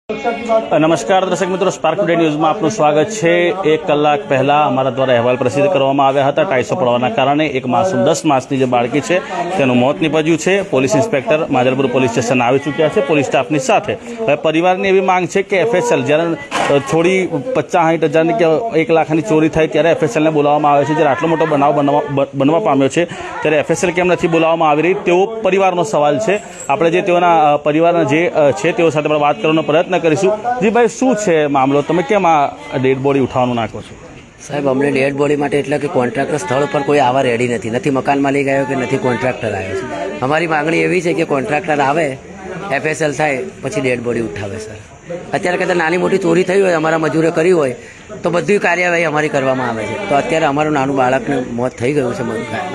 નમસ્કાર દર્શક મિત્રો, સ્પાર્ક ટુડે ન્યૂઝમાં આપનું સ્વાગત છે। 1 કલાક પહેલા અમારા દ્વારા અહેવાલ પ્રસિદ્ધ કરવામાં આવ્યા હતા। ટાઇસો પડવાના કારણે એક માસૂમ 10 માસની જે બાળકી છે તેનું મોત નીપજ્યું છે। Police inspector Manjalpur police station આવી ચૂક્યા છે પોલીસ સ્ટાફની સાથે। હવે પરિવારની એવી માંગ છે કે એફએસએલ જ્યારે થોડી 50-60 હજારની કે 1 લાખની ચોરી થાય ત્યારે એફએસએલને બોલાવવામાં આવે છે। જ્યારે આટલો મોટો બનાવ બનવા પામ્યો છે ત્યારે એફએસએલ કેમ નથી બોલાવવામાં આવી રહી તેવો પરિવારનો સવાલ છે। આપણે જે તેઓના પરિવારના જે છે તેઓ સાથે વાત કરવાનો પ્રયત્ન કરીશું। જી ભાઈ, શું છે મામલો? તમે કેમ આ ડેડ બોડી ઉઠાવવાનું નાખો છો? સાહેબ, અમને ડેડ બોડી માટે એટલે કે કોન્ટ્રાક્ટર સ્થળ પર કોઈ આવા રેડી નથી મકાન માલિક આવ્યો કે નથી કોન્ટ્રાક્ટર આવ્યો છે। અમારી માગણી એવી છે કે કોન્ટ્રાક્ટર આવે, એફએસએલ થાય, પછી ડેડ બોડી ઉઠાવે સર। અત્યારે કદાચ નાની મોટી ચોરી થઈ હોય, અમારા મજૂરે કરી હોય તો બધી કાર્યવાહી અમારી કરવામાં આવે છે। તો અત્યારે અમારું નાનું બાળકને મોત થઈ ગયું છે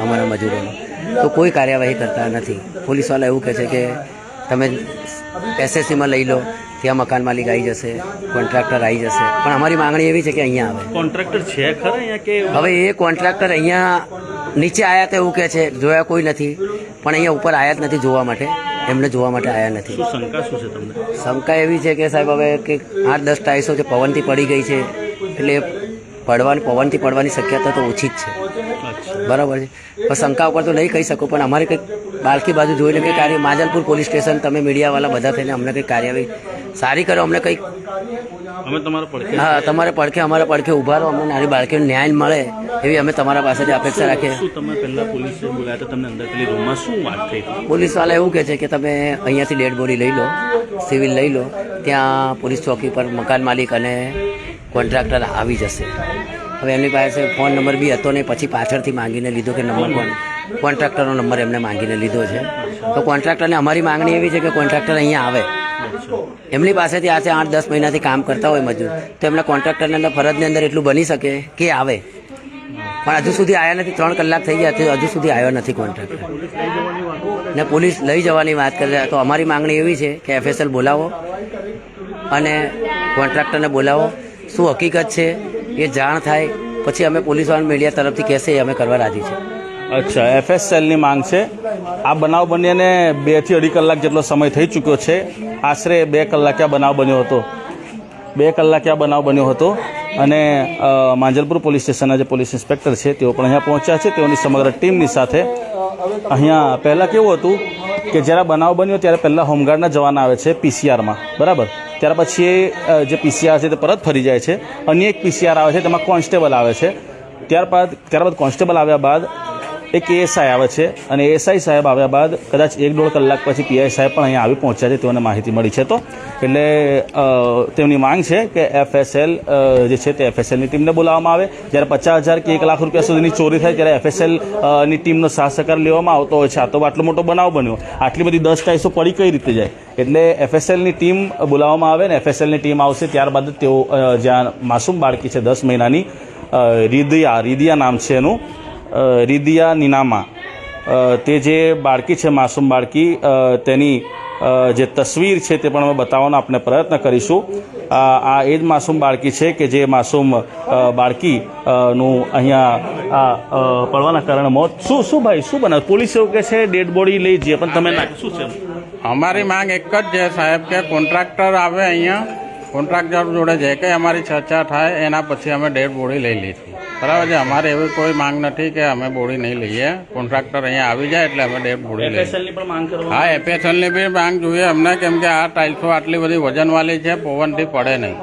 અમારા મજૂરોનું, તો કોઈ કાર્યવાહી કરતા નથી। પોલીસવાળા એવું કહે છે કે તમે એસએસસીમાં લઈ લો, ત્યાં મકાન માલિક આવી જશે, કોન્ટ્રાક્ટર આવી જશે, પણ અમારી માંગણી એવી છે કે અહીંયા આવે। કોન્ટ્રાક્ટર છે ખરા અહીંયા કે? હવે એ કોન્ટ્રાક્ટર અહીંયા નીચે આવ્યા તો એવું કહે છે, જોયા કોઈ નથી, પણ અહીંયા ઉપર આવ્યા જ નથી જોવા માટે, એમને જોવા માટે આવ્યા નથી। શંકા શું છે તમને? શંકા એવી છે કે સાહેબ હવે કે 8-10 ટાઈસો જે પવનથી પડી ગઈ છે, એટલે પવનથી પડવાની શક્યતા તો ઓછી જ છે, બરાબર છે। પણ શંકા ઉપર તો નહીં કહી શકું, પણ અમારે કંઈક બાળકી બાજુ જોઈને કંઈક કાર્ય માંજલપુર પોલીસ સ્ટેશન, તમે મીડિયાવાળા બધા થઈને અમને કંઈક કાર્યવાહી સારી કરો, અમને કંઈક તમારે પડખે અમારા પડખે ઉભા રહો, અમને નાની બાળકીને ન્યાય મળે એવી અમે તમારા પાસેથી અપેક્ષા રાખીએ। તમે પહેલા પોલીસે બોલાયા તો તમને અંદર પેલી રૂમમાં શું વાત થઈ? પોલીસવાળા એવું કહે છે કે તમે અહીંયાથી ડેડ બોડી લઈ લો, સિવિલ લઈ લો, ત્યાં પોલીસ ચોકી પર મકાન માલિક અને કોન્ટ્રાક્ટર આવી જશે। હવે એમની પાસે ફોન નંબર બી હતો નહીં, પછી પાછળથી માંગીને લીધો કે નંબર કોન્ટ્રાક્ટરનો નંબર એમને માંગીને લીધો છે। તો કોન્ટ્રાક્ટરને અમારી માંગણી એવી છે કે કોન્ટ્રાક્ટર અહીંયા આવે, એમની પાસેથી આજે 8-10 મહિનાથી કામ કરતા હોય મજૂર, તો એમના કોન્ટ્રાક્ટરની અંદર ફરજની અંદર એટલું બની શકે કે આવે, પણ હજુ સુધી આવ્યા નથી। 3 કલાક થઈ ગયા, હજુ સુધી આવ્યો નથી કોન્ટ્રાક્ટર, ને પોલીસ લઈ જવાની વાત કરે। તો અમારી માંગણી એવી છે કે એફએસએલ બોલાવો અને કોન્ટ્રાક્ટરને બોલાવો, શું હકીકત છે એ જાણ થાય, પછી અમે પોલીસવાળા મીડિયા તરફથી કહેશે એ અમે કરવા રાજી છે। અચ્છા, એફએસએલની માંગ છે। આ બનાવ બન્યાને 2 થી 2.5 કલાક જેટલો સમય થઈ ચૂક્યો છે। આશરે 2 કલાકે આ બનાવ બન્યો હતો, 2 કલાકે આ બનાવ બન્યો હતો અને માંજલપુર પોલીસ સ્ટેશનના જે પોલીસ ઇન્સ્પેક્ટર છે તેઓ પણ અહીંયા પહોંચ્યા છે, તેઓની સમગ્ર ટીમની સાથે। અહીંયા પહેલાં કેવું હતું કે જ્યારે બનાવ બન્યો ત્યારે પહેલાં હોમગાર્ડના જવાન આવે છે પીસીઆરમાં, બરાબર? ત્યાર પછી જે પીસીઆર છે તે પરત ફરી જાય છે, અન્ય એક પીસીઆર આવે છે, તેમાં કોન્સ્ટેબલ આવે છે। ત્યારબાદ કોન્સ્ટેબલ આવ્યા બાદ એક એએસઆઈ આવે છે, અને એએસઆઈ સાહેબ આવ્યા બાદ કદાચ 1-1.5 કલાક પછી પીઆઈ સાહેબ પણ અહીંયા આવી પહોંચ્યા છે, તેઓને માહિતી મળી છે। તો એટલે તેમની માંગ છે કે એફએસએલ જે છે તે એફએસએલની ટીમને બોલાવવામાં આવે। જ્યારે 50,000 કે 1 લાખ રૂપિયા સુધીની ચોરી થાય ત્યારે એફએસએલની ટીમનો સાથ સહકાર લેવામાં આવતો હોય છે। આ તો આટલો મોટો બનાવ બન્યો, આટલી બધી 10 ટાઈસો પડી કઈ રીતે જાય? એટલે એફએસએલની ટીમ બોલાવવામાં આવે ને એફએસએલની ટીમ આવશે, ત્યારબાદ તેઓ જ્યાં માસૂમ બાળકી છે 10 મહિનાની, રીદિયા નામ છે એનું, રીદિયા નીનામા, તે જે બાળકી છે માસૂમ બાળકી, તેની જે તસવીર છે તે પણ અમે બતાવવાનો આપણે પ્રયત્ન કરીશું। આ એ જ માસૂમ બાળકી છે કે જે માસૂમ બાળકીનું અહીંયા પડવાના કારણે મોત। શું ભાઈ, શું બનાવ? પોલીસ એવું કહે છે ડેડ બોડી લઈ જઈએ, પણ તમે શું છે? અમારી માંગ એક જ છે સાહેબ કે કોન્ટ્રાક્ટર આવે અહીંયા, કોન્ટ્રાક્ટર જોડે જે કંઈ અમારી ચર્ચા થાય એના પછી અમે ડેડ બોડી લઈ લઈશું, બરાબર છે? અમારે એવી કોઈ માંગ નથી કે અમે બોડી નહીં લઈએ, કોન્ટ્રાક્ટર અહીંયા આવી જાય એટલે અમે ડેડ બોડી લઈએ। હા, એફએસએલની બી માંગ જોઈએ અમને, કેમ કે આ ટાઇલ્સો આટલી બધી વજનવાળી છે, પવનથી પડે નહીં,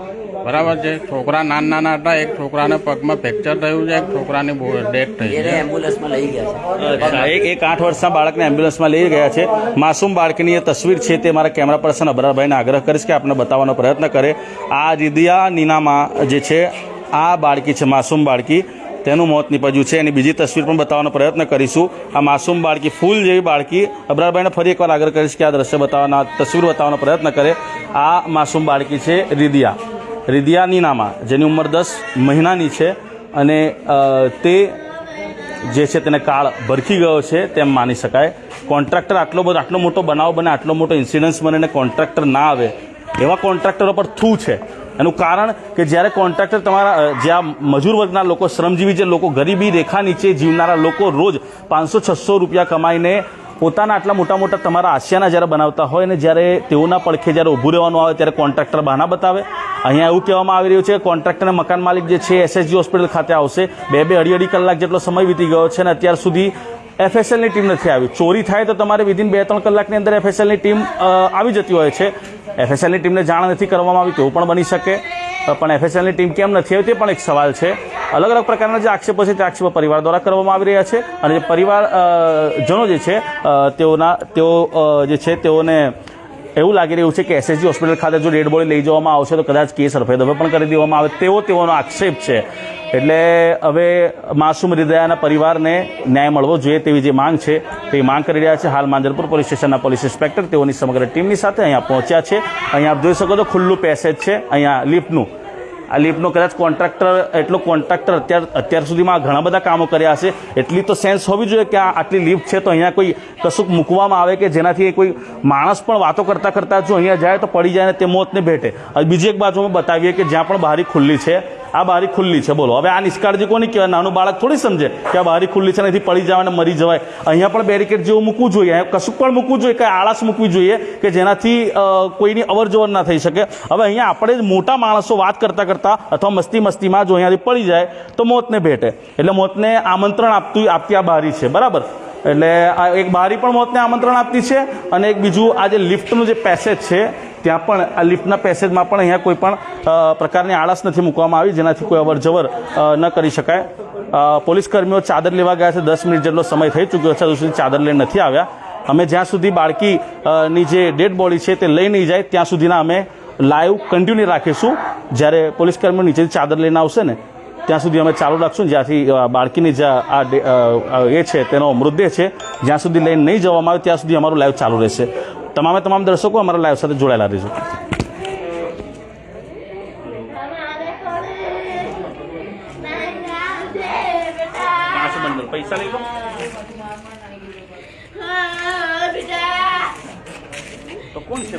બરાબર છે? છોકરા નાના હતા, એક છોકરાને પગમાં ફ્રેક્ચર થયું છે, એક છોકરાની ડેથ થઈ છે, એમ્બ્યુલન્સમાં લઈ ગયા છે। અચ્છા, એક 8 વર્ષના બાળકને એમ્બ્યુલન્સમાં લઈ ગયા છે। માસૂમ બાળકીની એ તસવીર છે તે મારા કેમેરા પર્સન અબરારભાઈને આગ્રહ કરીશ કે આપણે બતાવવાનો પ્રયત્ન કરે। આ રીદિયા નીનામા જે છે આ બાળકી છે, માસૂમ બાળકી, તેનું મોત નીપજ્યું છે। એની બીજી તસવીર પણ બતાવવાનો પ્રયત્ન કરીશું। આ માસૂમ બાળકી, ફૂલ જેવી બાળકી, અબરારભાઈને ફરી એકવાર આગ્રહ કરીશ કે આ દ્રશ્ય બતાવવાના, તસવીર બતાવવાનો પ્રયત્ન કરે। આ માસૂમ બાળકી છે રીદિયા નીનામા, જેની ઉંમર 10 મહિનાની છે, અને તે જે છે તેને કાળ ભરખી ગયો છે તેમ માની શકાય। કોન્ટ્રાક્ટર આટલો મોટો બનાવ બને, આટલો મોટો ઇન્સિડન્સ બને અને કોન્ટ્રાક્ટર ના આવે, એવા કોન્ટ્રાક્ટરો પર થૂ છે। એનું કારણ કે જ્યારે કોન્ટ્રાક્ટર તમારા જ્યાં મજૂર વર્ગના લોકો, શ્રમજીવી જે લોકો, ગરીબી રેખા નીચે જીવનારા લોકો રોજ 500-600 રૂપિયા કમાઈને પોતાના આટલા મોટા મોટા તમારા આશિયાના જ્યારે બનાવતા હોય ને જ્યારે તેઓના પડખે જ્યારે ઊભું રહેવાનું આવે ત્યારે કોન્ટ્રાક્ટર બહાના બતાવે. અહીંયા એવું કહેવામાં આવી રહ્યું છે કે કોન્ટ્રાક્ટરને મકાન માલિક જે છે એસએસજી હોસ્પિટલ ખાતે આવશે. અઢી કલાક જેટલો સમય વીતી ગયો છે અને અત્યાર સુધી FSLની ટીમ નથી આવી. ચોરી થાય તો તમારે વિધિન 2-3 કલાકની અંદર FSLની ટીમ આવી જતી હોય છે. FSLની ટીમને જાણ નથી કરવામાં આવી તેવું પણ બની શકે, પણ FSLની ટીમ કેમ નથી આવી તે પણ એક સવાલ છે. અલગ અલગ પ્રકારના જે આક્ષેપો છે તે આક્ષેપો પરિવાર દ્વારા કરવામાં આવી રહ્યા છે અને જે પરિવારજનો જે છે તેઓ જે છે તેઓને એવું લાગી રહ્યું છે કે એસએસજી હોસ્પિટલ ખાતે જો ડેડ બોડી લઈ જવામાં આવશે તો કદાચ કેસ રફેદફે પણ કરી દેવામાં આવે તેઓનો આક્ષેપ છે. એટલે હવે માસૂમ હૃદયાના પરિવારને ન્યાય મળવો જોઈએ તેવી જે માંગ છે તે માંગ કરી રહ્યા છે. હાલ માંજરપુર પોલીસ સ્ટેશનના પોલીસ ઇન્સ્પેક્ટર તેઓની સમગ્ર ટીમની સાથે અહીંયા પહોંચ્યા છે. અહીંયા આપ જોઈ શકો છો ખુલ્લું પેસેજ છે અહીંયા લિફ્ટનું. આ લિફ્ટનો કદાચ કોન્ટ્રાક્ટર અત્યાર સુધીમાં ઘણા બધા કામો કર્યા હશે. એટલી તો સેન્સ હોવી જોઈએ કે આટલી લિફ્ટ છે તો અહીંયા કોઈ કશુંક મૂકવામાં આવે કે જેનાથી કોઈ માણસ પણ વાતો કરતાં કરતાં જો અહીંયા જાય તો પડી જાય ને તે મોતને ભેટે. બીજી એક બાજુ અમે બતાવીએ કે જ્યાં પણ બારી ખુલ્લી છે, આ બારી ખુલ્લી છે. બોલો હવે આ નિષ્કાળજી કોની કહેવાય? નાનું બાળક થોડી સમજે કે આ બારી ખુલ્લી છે, નથી પડી જવાય ને મરી જવાય. અહીંયા પણ બેરિકેડ જેવું મૂકવું જોઈએ, અહીંયા કશું પણ મૂકવું જોઈએ, કંઈ આળસ મૂકવી જોઈએ કે જેનાથી કોઈની અવરજવર ના થઈ શકે. હવે અહીંયા આપણે જ મોટા માણસો વાત કરતાં કરતાં અથવા મસ્તીમાં જો અહીંયાથી પડી જાય તો મોતને ભેટે. એટલે મોતને આમંત્રણ આપતી આ બારી છે, બરાબર? એટલે આ એક બારી પણ મોતને આમંત્રણ આપતી છે અને એક બીજું આ જે લિફ્ટનું જે પેસેજ છે ત્યાં પણ આ લિફ્ટના પેસેજમાં પણ અહીંયા કોઈ પણ પ્રકારની આળસ નથી મૂકવામાં આવી જેનાથી કોઈ અવરજવર ન કરી શકાય. પોલીસ કર્મીઓ ચાદર લેવા ગયા છે. 10 મિનિટ જેટલો સમય થઈ ચૂક્યો છે, હજુ સુધી ચાદર લઈને નથી આવ્યા. અમે જ્યાં સુધી બાળકીની જે ડેડ બોડી છે તે લઈ નહીં જાય ત્યાં સુધીના અમે લાઈવ કન્ટિન્યુ રાખીશું. જ્યારે પોલીસ કર્મીઓ નીચેથી ચાદર લઈને આવશે ને ત્યાં સુધી અમે ચાલુ રાખશું. જ્યાંથી બાળકીની જે એ છે તેનો મૃતદેહ છે જ્યાં સુધી લઈને નહીં જવામાં આવે ત્યાં સુધી અમારું લાઈવ ચાલુ રહેશે. તમામ દર્શકો અમારા લાઈવ સાથે જોડાયેલા રહેજો. પૈસા લઈ લો. તો કોણ છે?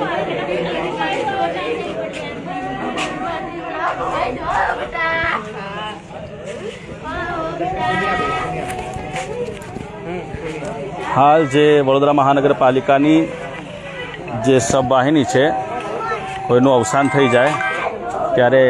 Why is it in the હાલ જે વડોદરા મહાનગરપાલિકાની જે સબ વાહિની છે કોઈનું અવસાન થઈ જાય ત્યારે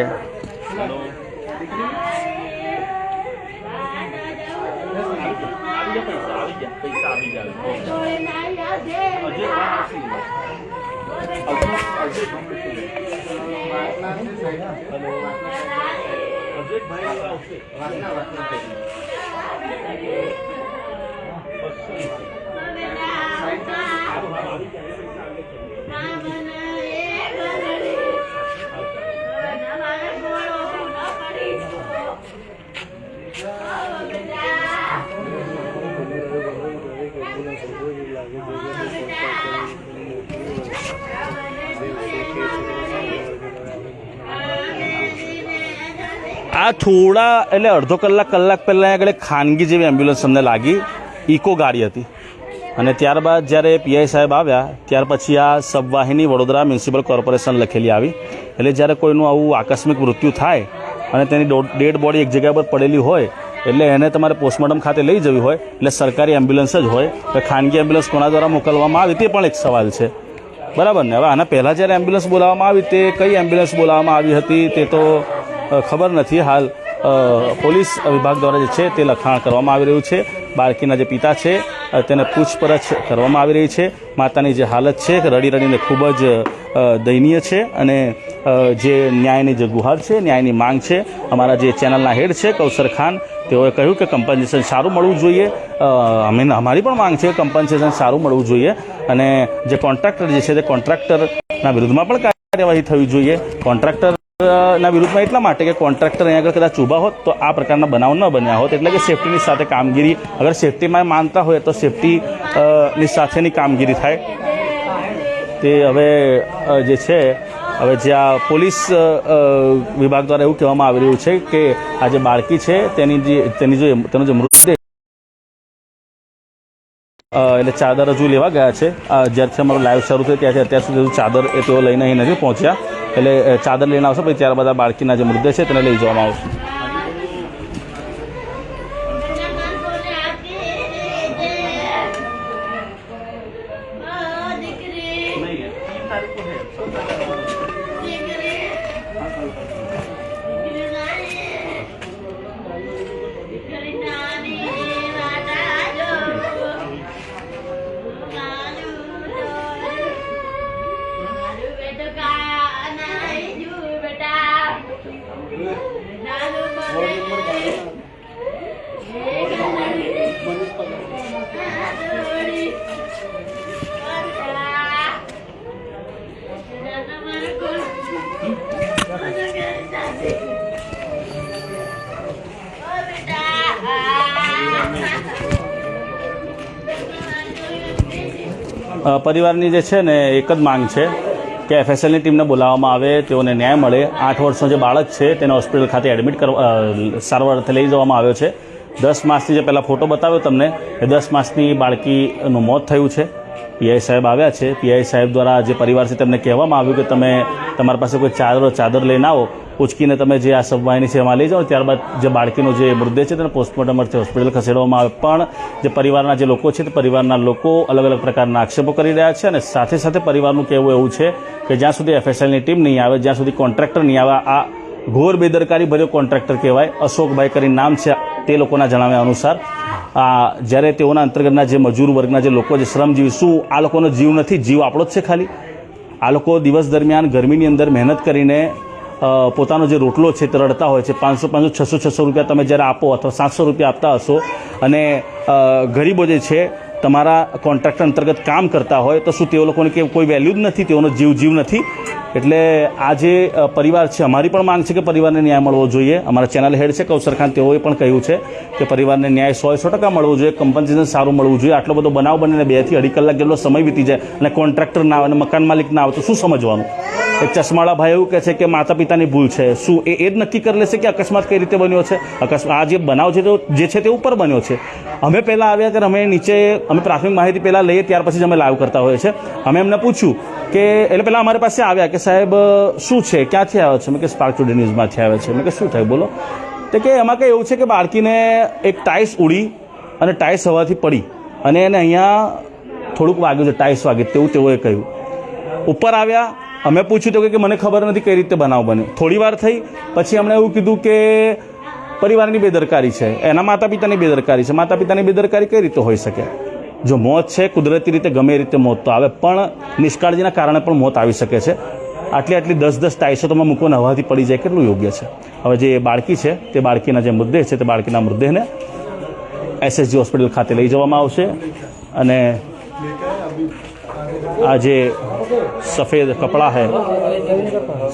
આ થોડા એટલે અડધો કલાક પહેલાં આગળ એક ખાનગી જેવી એમ્બ્યુલન્સ અમને લાગી, ઇકો ગાડી હતી. અને ત્યારબાદ જ્યારે પીઆઈ સાહેબ આવ્યા ત્યાર પછી આ સબવાહિની વડોદરા મ્યુનિસિપલ કોર્પોરેશન લખેલી આવી. એટલે જ્યારે કોઈનું આવું આકસ્મિક મૃત્યુ થાય અને તેની ડેડ બોડી એક જગ્યા પર પડેલી હોય એટલે એને તમારે પોસ્ટમોર્ટમ ખાતે લઈ જવી હોય એટલે સરકારી એમ્બ્યુલન્સ જ હોય. તો ખાનગી એમ્બ્યુલન્સ કોના દ્વારા મોકલવામાં આવી તે પણ એક સવાલ છે, બરાબર ને? હવે આના પહેલાં જ્યારે એમ્બ્યુલન્સ બોલાવવામાં આવી તે કઈ એમ્બ્યુલન્સ બોલાવવામાં આવી હતી તે તો ખબર નથી. હાલ પોલીસ વિભાગ દ્વારા જે છે તે લખાણ કરવામાં આવી રહ્યું છે. બાળકીના જે પિતા છે તેને પૂછપરછ કરવામાં આવી રહી છે. માતાની જે હાલત છે રડી રડીને ખૂબ જ દયનીય છે અને જે ન્યાયની જે ગુહાર છે, ન્યાયની માંગ છે. અમારા જે ચેનલના હેડ છે કૌશર ખાન, તેઓએ કહ્યું કે કમ્પન્સેશન સારું મળવું જોઈએ. અમારી પણ માંગ છે કે કમ્પન્સેશન સારું મળવું જોઈએ અને જે કોન્ટ્રાક્ટર જે છે તે કોન્ટ્રાક્ટરના વિરુદ્ધમાં પણ કાર્યવાહી થવી જોઈએ. કોન્ટ્રાક્ટરના વિરુદ્ધમાં એટલા માટે કે કોન્ટ્રાક્ટર અહીંયા આગળ કદાચ ઊભા હોત તો આ પ્રકારના બનાવ ન બન્યા હોત. એટલે કે સેફટીની સાથે કામગીરી, અગર સેફટીમાં માનતા હોય તો સેફટીની સાથેની કામગીરી થાય. તે હવે જે છે હવે જ્યાં પોલીસ વિભાગ દ્વારા એવું કહેવામાં આવી રહ્યું છે કે આ જે બાળકી છે તેનો જે મૃતદેહ એટલે ચાદર હજુ લેવા ગયા છે. જ્યારથી અમારું લાઈવ શરૂ થયું ત્યાંથી અત્યાર સુધી હજુ ચાદર એ તેઓ લઈને અહીં નથી પહોંચ્યા. એટલે ચાદર લઈને આવશે પછી ત્યારબાદ આ બાળકીના જે મૃતદેહ છે તેને લઈ જવામાં આવશે. પરિવારની જે છે ને એક જ માંગ છે કે એફએસએલની ટીમને બોલાવવામાં આવે, તેઓને ન્યાય મળે. 8 વર્ષનો જે બાળક છે તેને હોસ્પિટલ ખાતે એડમિટ સારવાર અર્થે લઈ જવામાં આવ્યો છે. 10 માસથી જે પહેલાં ફોટો બતાવ્યો તમને એ 10 માસની બાળકીનું મોત થયું છે. પીઆઈ સાહેબ આવ્યા છે. પીઆઈ સાહેબ દ્વારા જે પરિવાર છે તેમને કહેવામાં આવ્યું કે તમે તમારી પાસે કોઈ ચાદર લઈને આવો, ઉચકીને તમે જે આ સબવાહિની છે એમાં લઈ જાઓ. ત્યારબાદ જે બાળકીનો જે મૃતદેહ છે તેને પોસ્ટમોર્ટમ અર્થે હોસ્પિટલ ખસેડવામાં આવે. પણ જે પરિવારના જે લોકો છે તે પરિવારના લોકો અલગ અલગ પ્રકારના આક્ષેપો કરી રહ્યા છે અને સાથે સાથે પરિવારનું કહેવું એવું છે કે જ્યાં સુધી એફએસએલની ટીમ નહીં આવે, જ્યાં સુધી કોન્ટ્રાક્ટર નહીં આવે, આ ઘોર બેદરકારી ભર્યો કોન્ટ્રાક્ટર કહેવાય. અશોકભાઈ કરીને નામ છે તે લોકોના જણાવ્યા અનુસાર. જ્યારે તેઓના અંતર્ગતના જે મજૂર વર્ગના જે લોકો, જે શ્રમજીવી, શું આ લોકોનો જીવ નથી? જીવ આપણો જ છે ખાલી. આ લોકો દિવસ દરમિયાન ગરમીની અંદર મહેનત કરીને પોતાનો જે રોટલો છે તે રડતા હોય છે. 500 600 રૂપિયા તમે જ્યારે આપો અથવા 700 રૂપિયા આપતા હશો અને ગરીબો જે છે તમારા કોન્ટ્રાક્ટર અંતર્ગત કામ કરતા હોય તો શું તેઓ લોકોની કે કોઈ વેલ્યુ જ નથી? તેઓનો જીવ નથી? એટલે આ જે પરિવાર છે, અમારી પણ માંગ છે કે પરિવારને ન્યાય મળવો જોઈએ. અમારા ચેનલ હેડ છે કૌશર ખાન, તેઓએ પણ કહ્યું છે કે પરિવારને ન્યાય 100% મળવો જોઈએ, કમ્પન્સેશન સારું મળવું જોઈએ. આટલો બધો બનાવ બનીને 2 થી 2.5 કલાક જેટલો સમય વીતી જાય અને કોન્ટ્રાક્ટર ના આવે અને મકાન માલિક ના આવે તો શું સમજવાનું? એક ચશ્માવાળા ભાઈ એવું કહે છે કે માતા પિતાની ભૂલ છે. શું એ જ નક્કી કરી લેશે કે અકસ્માત કઈ રીતે બન્યો છે? આ જે બનાવ છે જે છે તે ઉપર બન્યો છે. અમે પહેલાં આવ્યા ત્યારે અમે નીચે અમે પ્રાથમિક માહિતી પહેલાં લઈએ, ત્યાર પછી જ અમે લાઈવ કરતા હોઈએ છીએ. અમે એમને પૂછ્યું કે એટલે પહેલાં અમારી પાસે આવ્યા કે સાહેબ શું છે, ક્યાંથી આવ્યો છે? મેં કે સ્પાર્ક ટુડે ન્યૂઝમાંથી આવ્યો છે. મેં કે શું થયું બોલો? તો કે એમાં કંઈ એવું છે કે બાળકીને એક ટાઈસ ઉડી અને ટાઈસ હવાથી પડી અને એને અહીંયા થોડુંક વાગ્યું છે, ટાઈસ વાગી તેવું તેઓએ કહ્યું. ઉપર આવ્યા, અમે પૂછ્યું તો કે મને ખબર નથી કઈ રીતે બનાવ બન્યો. થોડી વાર થઈ પછી અમને એવું કીધું કે પરિવારની બેદરકારી છે, એના માતા પિતાની બેદરકારી છે. માતા પિતાની બેદરકારી કઈ રીતે હોઈ શકે? જો મોત છે કુદરતી રીતે ગમે રીતે મોત તો આવે, પણ નિષ્કાળજીના કારણે પણ મોત આવી શકે છે. આટલી 10 ટાઈસો તમે મૂકવાને હવાથી પડી જાય કેટલું યોગ્ય છે? હવે જે બાળકી છે તે બાળકીના જે મૃતદેહ છે તે બાળકીના મૃતદેહને SSG હોસ્પિટલ ખાતે લઈ જવામાં આવશે અને આ જે સફેદ કપડાં છે,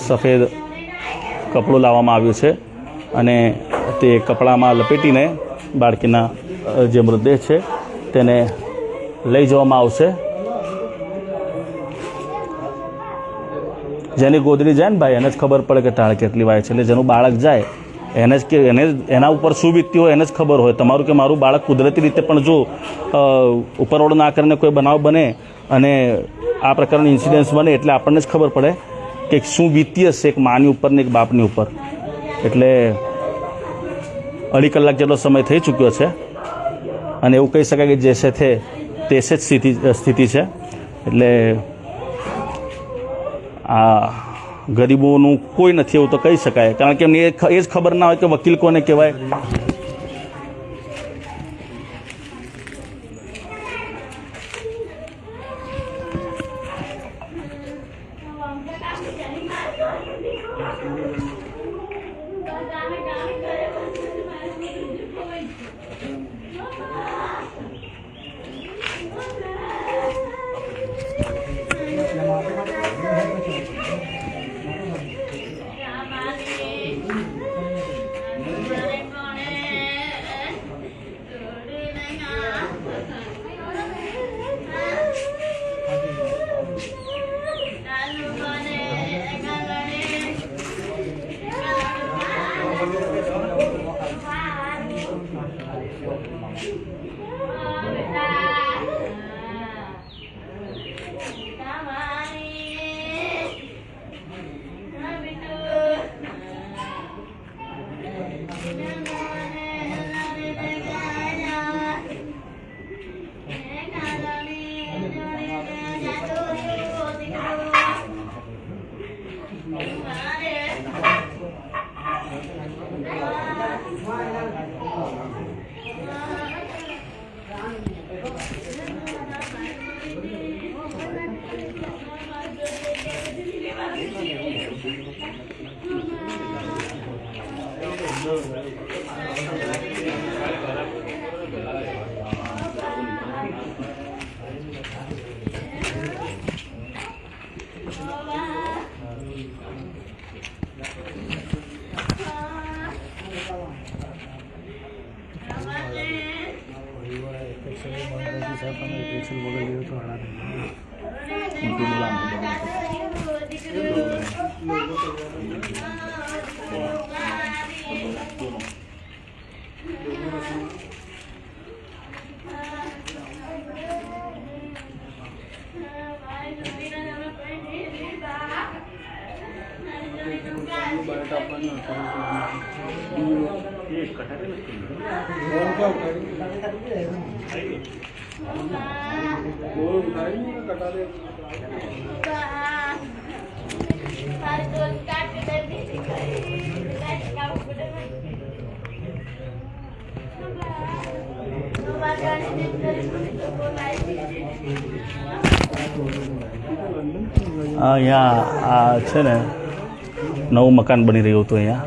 સફેદ કપડું લાવવામાં આવ્યું છે અને તે કપડામાં લપેટીને બાળકીના જે મૃતદેહ છે તેને લઈ જવામાં આવશે. જેની ગોદડી જાય ને ભાઈ એને જ ખબર પડે કે ટાળ કેટલી વાય છે. એટલે જેનું બાળક જાય એને જ કે એના ઉપર શું વીતતી હોય એને જ ખબર હોય. તમારું કે મારું બાળક કુદરતી રીતે પણ જો ઉપરવડ ના કરીને કોઈ બનાવ બને અને આ પ્રકારનું ઇન્સિડન્સ બને એટલે આપણને જ ખબર પડે કે શું વીતી હશે એક માની ઉપર ને એક બાપની ઉપર. એટલે 2.5 કલાક જેટલો સમય થઈ ચૂક્યો છે અને એવું કહી શકાય કે જે છે તે જ સ્થિતિ છે. એટલે આ ગરીબોનું કોઈ નથી એવું તો કહી શકાય, કારણ કે એમને એ જ ખબર ના હોય કે વકીલ કોને કહેવાય. અહીંયા આ છે ને નવું મકાન બની રહ્યું હતું અહીંયા,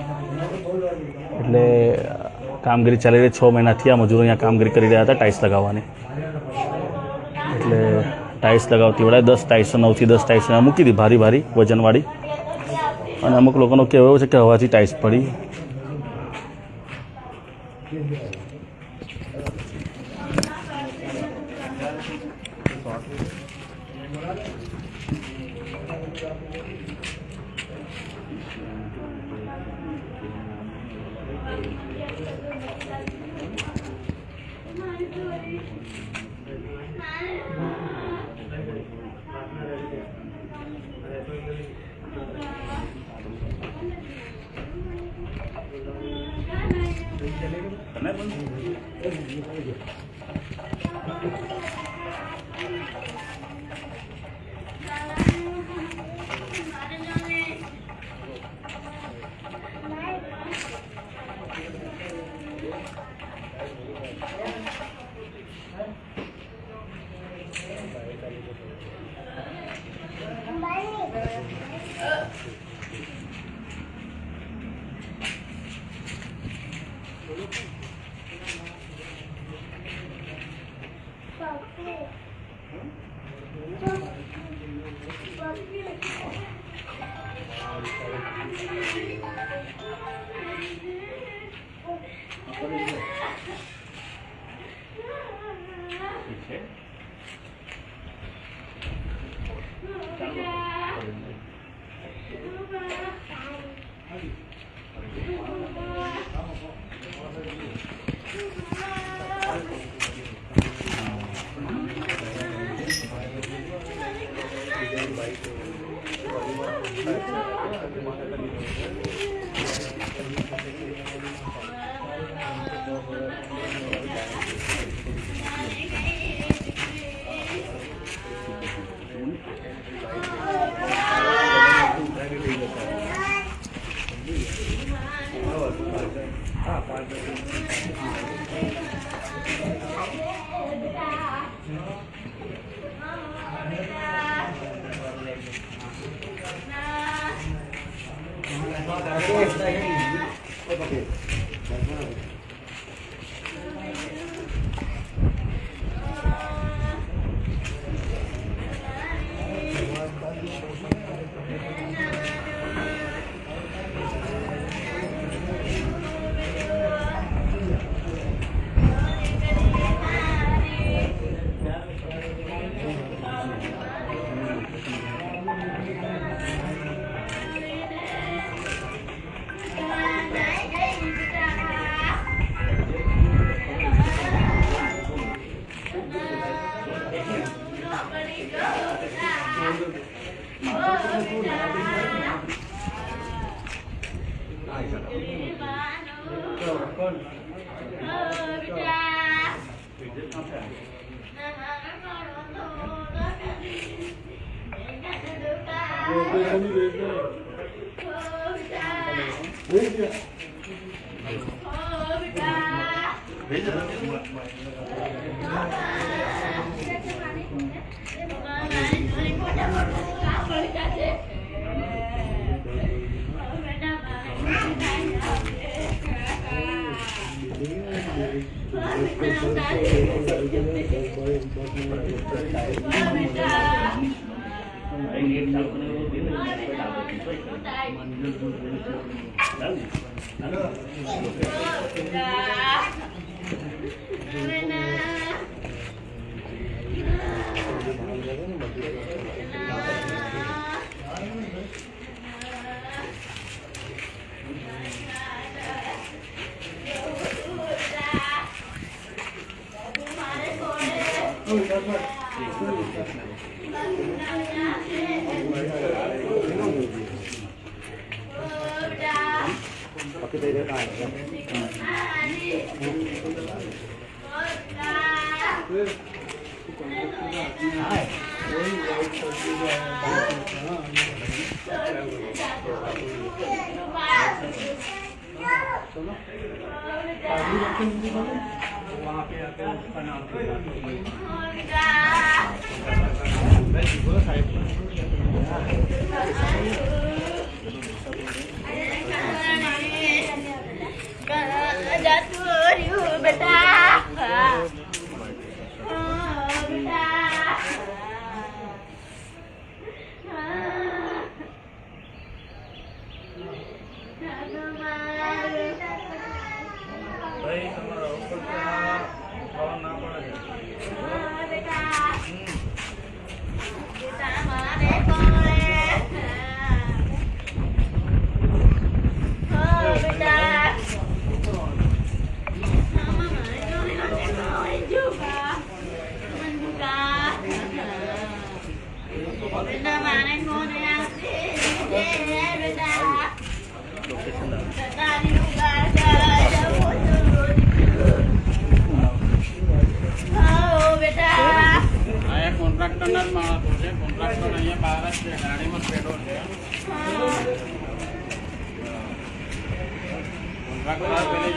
એટલે કામગીરી ચાલી રહી. 6 મહિનાથી આ મજૂરો અહીંયા કામગીરી કરી રહ્યા હતા ટાઇલ્સ લગાવવાની. એટલે ટાઇલ્સ લગાવતી વડે 10 ટાઇલ્સો 9 થી 10 ટાઇલ્સો મૂકી હતી, ભારી વજનવાળી. અને અમુક લોકોનો કહેવું એવું છે કે હવાથી ટાઇલ્સ પડી.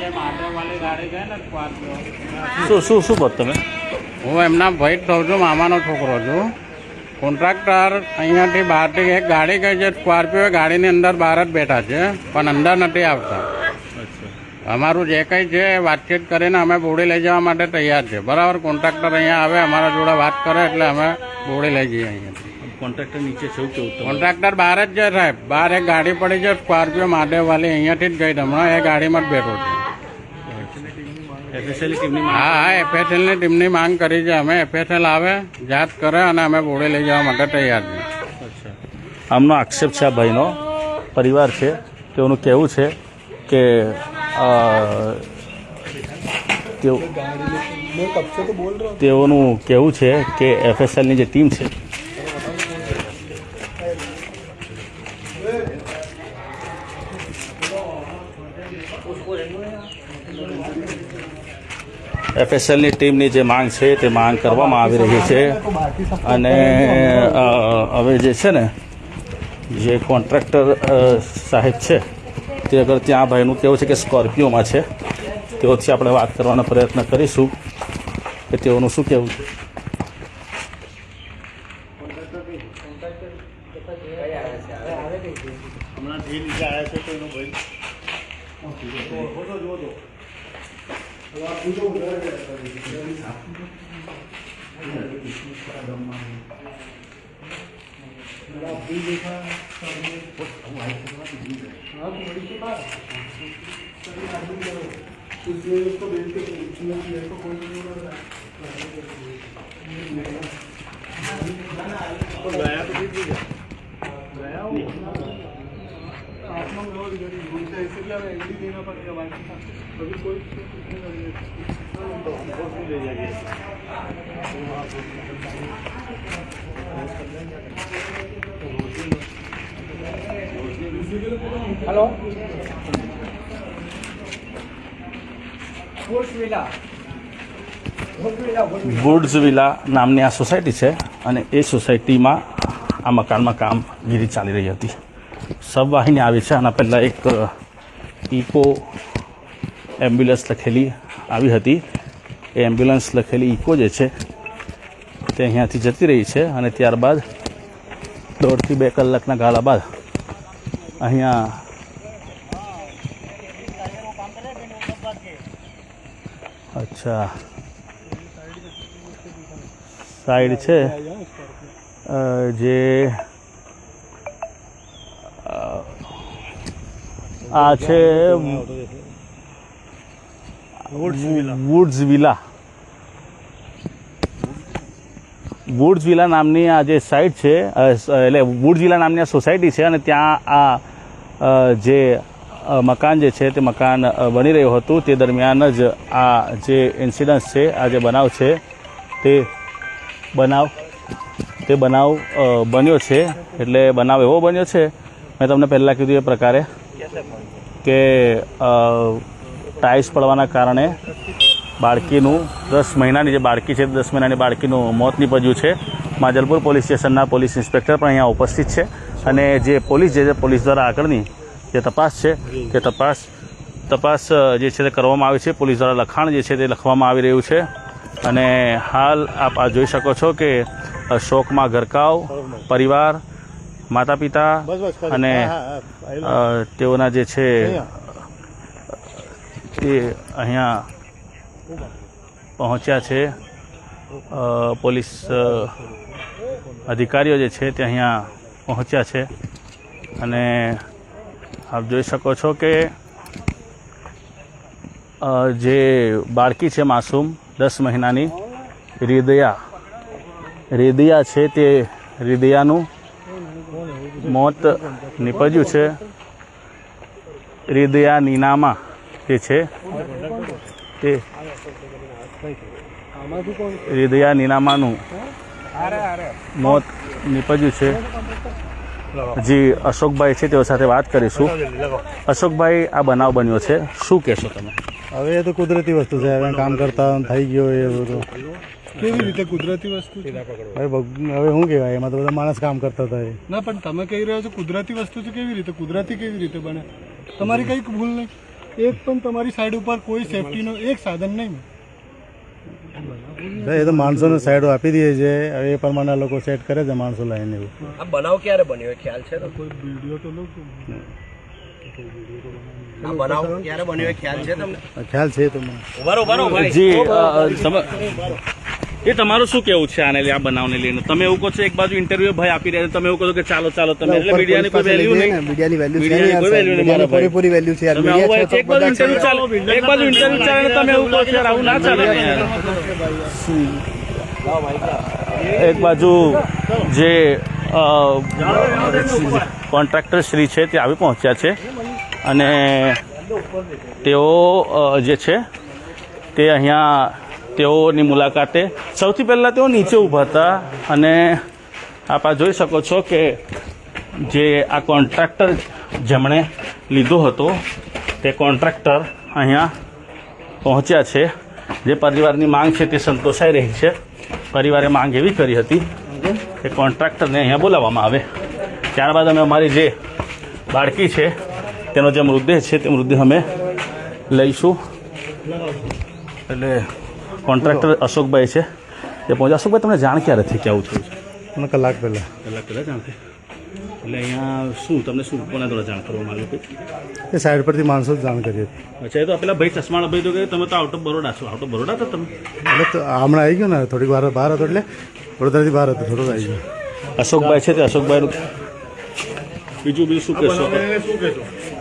જે મહાદેવવાળી ગાડી છે ને સ્કોર્પિયો, શું બોલ તમે? હું એમના ભાઈ જ થઉં છું, મામાનો છોકરો છું. કોન્ટ્રાક્ટર અહીંયાથી બહારથી એક ગાડી ગઈ છે સ્કોર્પિયો, ગાડીની અંદર બહાર જ બેઠા છે પણ અંદર નથી આવતા. અમારું જે કંઈ છે વાતચીત કરીને અમે બોડી લઈ જવા માટે તૈયાર છે. બરાબર, કોન્ટ્રાક્ટર અહીંયા આવે, અમારા જોડે વાત કરે એટલે અમે બોડી લઈ જઈએ અહીંયાથી. કોન્ટ્રાક્ટર નીચે છે કેવું? કોન્ટ્રાક્ટર બહાર જ છે સાહેબ. બહાર એક ગાડી પડી છે સ્કોર્પિયો મહાદેવવાળી, અહીંયાથી જ ગઈ હમણાં, એ ગાડીમાં જ બેઠો છે. હા, એફએસએલની ટીમની માંગ કરી છે અમે. એફએસએલ આવે, જાંચ કરે અને અમે બોડી લઈ જવા માટે તૈયાર છીએ. આમનો આક્ષેપ છે, આ ભાઈનો પરિવાર છે, તેઓનું કહેવું છે કે તેઓનું કહેવું છે કે એફએસએલની જે ટીમ છે એફએસએલની ટીમની જે માંગ છે તે માંગ કરવામાં આવી રહી છે. અને હવે જે છે ને જે કોન્ટ્રાક્ટર સાહેબ છે તે અગર ત્યાં ભાઈનું કહેવું છે કે સ્કોર્પિયોમાં છે, તેઓથી આપણે વાત કરવાનો પ્રયત્ન કરીશું કે તેઓનું શું કહેવું છે. हेलो વુડ્સ વિલા નામની આ સોસાયટી છે અને એ સોસાયટીમાં આ મકાનમાં કામગીરી ચાલી રહી હતી. સબવાહિની આવી છે. આના પહેલાં એક ઇકો એમ્બ્યુલન્સ લખેલી આવી હતી. એ એમ્બ્યુલન્સ લખેલી ઇકો જે છે તે અહીંયાથી જતી રહી છે અને ત્યારબાદ 1.5 થી 2 કલાકના ગાળા બાદ અહીંયા અચ્છા સાઈડ છે જે આ છે વુડ્સ વિલા નામની આ જે સાઇટ છે, એટલે વુડ્સ વિલા નામની આ સોસાયટી છે અને ત્યાં આ જે મકાન જે છે તે મકાન બની રહ્યું હતું. તે દરમિયાન જ આ જે ઇન્સિડન્સ છે, આ જે બનાવ છે તે બનાવ બન્યો છે. એટલે બનાવ એવો બન્યો છે, મેં તમને પહેલાં કીધું એ પ્રકારે કે ટાઇલ્સ પડવાના કારણે બાળકીનું 10 મહિનાની જે બાળકી છે 10 મહિનાની બાળકીનું મોત નીપજ્યું છે. માજલપુર પોલીસ સ્ટેશનના પોલીસ ઇન્સ્પેક્ટર પણ અહીંયા ઉપસ્થિત છે અને જે પોલીસ દ્વારા આગળની જે તપાસ છે તે તપાસ જે છે તે કરવામાં આવી છે. પોલીસ દ્વારા લખાણ જે છે તે લખવામાં આવી રહ્યું છે અને હાલ આપ આ જોઈ શકો છો કે શોકમાં ગરકાવ પરિવાર, માતા પિતા અને તેઓના જે છે તે અહીંયા પહોંચ્યા છે. પોલીસ અધિકારીઓ જે છે તે અહીંયા પહોંચ્યા છે અને આપ જોઈ શકો છો કે જે બાળકી છે માસૂમ 10 મહિનાની હૃદયા છે, તે હૃદયાનું મોત નીપજ્યું છે. હૃદયા નીનામા જે છે તે હૃદયા નીનામાનું મોત નીપજ્યું છે. જી અશોકભાઈ છે તેઓ સાથે વાત કરીશું. અશોકભાઈ, આ બનાવ બન્યો છે, શું કહેશો તમે? હવે એ તો કુદરતી વસ્તુ છે. હવે કામ કરતા થઈ ગયો એ બધું. કેવી રીતે કુદરતી વસ્તુ છે? હવે શું કહેવાય, એમાં તો બધા માણસ કામ કરતા હતા. ના, પણ તમે કહી રહ્યો છો કુદરતી વસ્તુ છે, કેવી રીતે કુદરતી કેવી રીતે બને? તમારી કઈ ભૂલ નહીં. એક પણ તમારી સાઈડ ઉપર કોઈ સેફટીનો એક સાધન નહીં. એ તો માણસોને સાઈડો આપી દે છે, હવે એ પ્રમાણે આ લોકો સેટ કરે છે માણસો લાવીને. એવું આ બનાવ ક્યારે બન્યો એ ખ્યાલ છે? કોઈ વિડીયો તો લો. આ બનાવ ક્યારે બન્યો એ ખ્યાલ છે તમને? ખ્યાલ છે તમને? જી તમે એ તમારું શું કેવું છે આને આ બનાવને લઈને? તમે એવું કહો છો, એક બાજુ ઇન્ટરવ્યુ ભાઈ આપી રહ્યા છે, તમે એવું કહો છો કે ચાલો ચાલો તમે, એટલે મીડિયાની કોઈ વેલ્યુ નહીં. મીડિયાની વેલ્યુ છે મીડિયાની કોઈ વેલ્યુ નહીં મારા ભાઈ. પૂરી વેલ્યુ છે યાર. તમે આવું ભાઈ, એક બાજુ ઇન્ટરવ્યુ ચાલે, એક બાજુ ઇન્ટરવ્યુ ચાલે ને તમે એવું કહો છો યાર, આવું ના ચાલે ને યાર. એક બાજુ જે કોન્ટ્રાક્ટર શ્રી છે તે આવી પહોંચ્યા છે અને તેઓ જે છે તે અહીંયા તેઓની મુલાકાતે સૌથી પહેલાં તેઓ નીચે ઊભા હતા અને આપ આ જોઈ શકો છો કે જે આ કોન્ટ્રાક્ટર જેમણે લીધો હતો તે કોન્ટ્રાક્ટર અહીંયા પહોંચ્યા છે. જે પરિવારની માંગ છે તે સંતોષાઈ રહી છે. પરિવારે માંગ એવી કરી હતી કે કોન્ટ્રાક્ટરને અહીંયા બોલાવવામાં આવે. ત્યારબાદ અમે અમારી જે બાળકી છે તેનો જે મૃતદેહ છે તે મૃતદેહ અમે લઈશું. એટલે કોન્ટ્રાક્ટર અશોકભાઈ છે તે પહોંચ્યા. અશોકભાઈ, તમને જાણ ક્યારે થઈ કે આવું થયું છે? મને કલાક પહેલાં. કલાક પહેલાં જાણ થઈ. એટલે અહીંયા શું તમને શું કોના દ્વારા જાણ કરવામાં આવ્યું? એ સાઈડ પરથી માણસો જ જાણ કરી હતી. અચ્છા, એ તો પેલા ભાઈ ચશ્માળા ભાઈ તો કે તમે તો આઉટ ઓફ બરોડા છો. આઉટ ઓફ બરોડા હતા તમે? એટલે તો હમણાં આવી ગયો ને, થોડીક વાર બહાર હતો, એટલે વડોદરાથી બહાર હતો, થોડોક આવી ગયો. અશોકભાઈ છે તે અશોકભાઈનું બીજું શું કહેશો?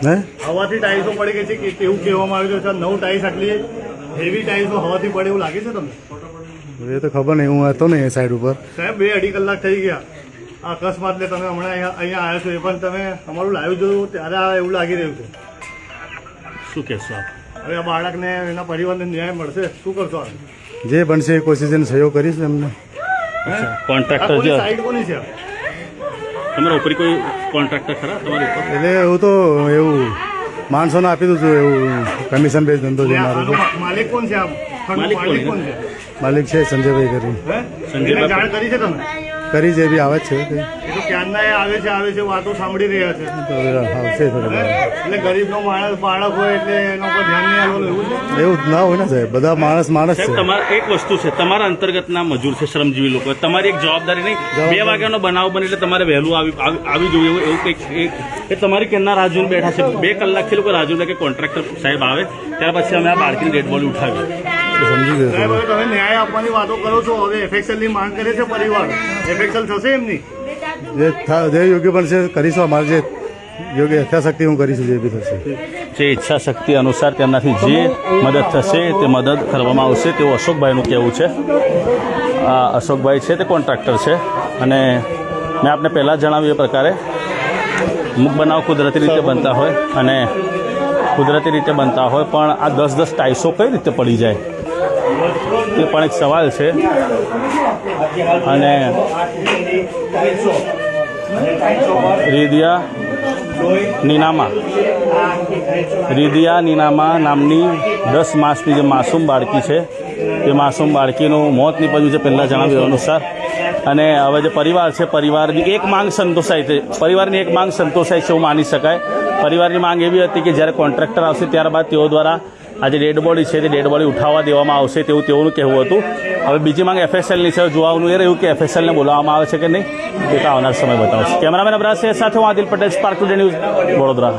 હે હવાથી ટાઈલ્સો પડી ગઈ છે કે એવું કહેવામાં આવ્યું છે. 9 ટાઈલ્સ આટલી હેવી ટાઈલ્સો હવાથી પડે એવું લાગે છે તમને? એ તો ખબર નહીં, હું હતો ને એ સાઈડ ઉપર. સાહેબ 2-2.5 કલાક થઈ ગયા આ અકસ્માતને. તમે હમણાં અહીંયા આવ્યા છો, એ પણ તમે અમારું લાઈવ જોયું ત્યારે આ એવું લાગી રહ્યું છે. શું કહેશો આપ? હવે આ બાળકને એના પરિવારને ન્યાય મળશે, શું કરશો? જે બનશે એ કોશિશ એને સહયોગ કરીશું એમને. કોન્ટ્રાક્ટર જે સાઈડ કોની છે? તમારા ઉપર કોઈ કોન્ટ્રાક્ટર ખરા તમારી ઉપર? એટલે એવું તો એવું માણસોને આપી દઉં છું, એવું કમિશન બેઝ ધંધો છે મારો. આનો માલિક કોણ છે? માલિક કોણ છે? માલિક છે સંજયભાઈ કરી. સંજયભાઈ જાણ કરી છે તમે? કરી જે બી આવે જ છે. એ તો ક્યારના એ આવે છે વાતો સાંભળી રહ્યા છે. તો આવશે થોડી વાર. એટલે ગરીબનો માણસ બાળક હોય એટલે એનો કોઈ ધ્યાન નહીં આવવાનું એવું છે? એવું જ ના હોય ને સાહેબ, બધા માણસ માણસ સાહેબ, છે. તમારા એક વસ્તુ છે, તમારા અંતર્ગતના મજૂર છે, શ્રમજીવી લોકો, તમારી એક જવાબદારી નહીં. 2 વાગ્યાનો બનાવ બને એટલે તમારે વહેલું આવી જવું એવું કંઈક એ તમારી કેમના રાહ જોઈને બેઠા છે? 2 કલાકથી લોકો રાહ જોઈને કે કોન્ટ્રાક્ટર સાહેબ આવે ત્યાર પછી અમે આ બાળકીની ડેડ બોડી ઉઠાવી. સમજી ગયો. સાહેબ, હવે તમે ન્યાય આપવાની વાતો કરો છો. હવે એફએક્સએલની માંગ કરે છે પરિવાર. એફએક્સએલ થશે એમની? જે યોગ્ય બનશે કરીશું. અમારે જે યોગ્ય યથાશક્તિ હું કરીશું, જે બી થશે. જે ઈચ્છા શક્તિ અનુસાર તેમનાથી જે મદદ થશે તે મદદ કરવામાં આવશે તેવું અશોકભાઈનું કહેવું છે. આ અશોકભાઈ છે તે કોન્ટ્રાક્ટર છે અને મેં આપને પહેલાં જણાવ્યું એ પ્રકારે અમુક બનાવ કુદરતી રીતે બનતા હોય અને કુદરતી રીતે બનતા હોય પણ આ 10-10 ટાઈસો કઈ રીતે પડી જાય તે પણ એક સવાલ છે. અને રીદિયા નીનામા નામની 10 માસની જે માસૂમ બાળકી છે તે માસૂમ બાળકીનું મોત નીપજ્યું છે પહેલાં જણાવ્યું અનુસાર. અને હવે જે પરિવાર છે, પરિવારની એક માંગ સંતોષાય છે, પરિવારની એક માંગ સંતોષાય છે એવું માની શકાય. પરિવારની માંગ એવી હતી કે જ્યારે કોન્ટ્રાક્ટર આવશે ત્યારબાદ તેઓ દ્વારા આ જે ડેડ બોડી છે તે ડેડ બોડી ઉઠાવવા દેવામાં આવશે તેવું તેઓનું કહેવું હતું. હવે બીજી માંગ એફએસએલની છે. જોવાનું એ રહ્યું કે એફએસએલને બોલાવવામાં આવે છે કે નહીં, તે તો આવનાર સમય બતાવશે. કેમેરામેન અબરાજ સાથે હું Adil Patel, spark today news, Vadodara.